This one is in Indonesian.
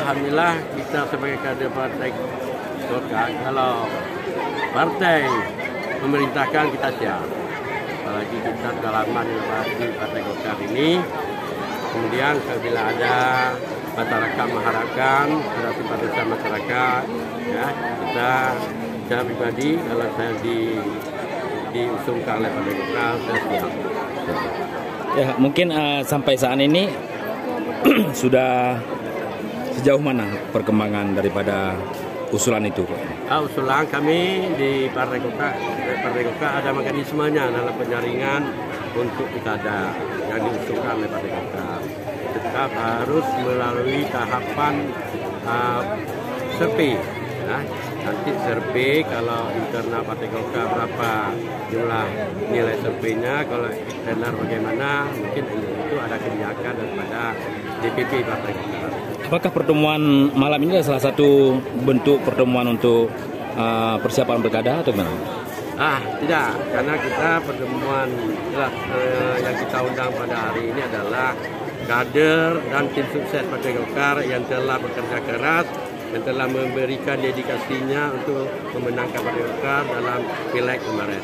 alhamdulillah kita sebagai kader partai Golkar, kalau partai memerintahkan kita siap. Apalagi kita sudah lama di partai Golkar ini. Kemudian apabila ada masyarakat mengharapkan ada simpatisan masyarakat, ya, kita secara pribadi kalau saya diusungkan oleh partai Golkar, saya siap. Ya, mungkin sampai saat ini sudah sejauh mana perkembangan daripada usulan itu? Usulan kami di Partai Golkar ada mekanismenya dalam penjaringan untuk pilkada yang diusulkan oleh Partai Golkar. Tetap harus melalui tahapan survei. Ya. Nanti survei kalau internal Partai Golkar berapa jumlah nilai surveinya, kalau eksternal bagaimana, mungkin itu ada kebijakan daripada DPP Partai Golkar. Apakah pertemuan malam ini adalah salah satu bentuk pertemuan untuk persiapan pilkada atau gimana? Tidak, karena kita pertemuan yang kita undang pada hari ini adalah kader dan tim sukses Partai Golkar yang telah bekerja keras, yang telah memberikan dedikasinya untuk memenangkan Partai Golkar dalam pileg kemarin.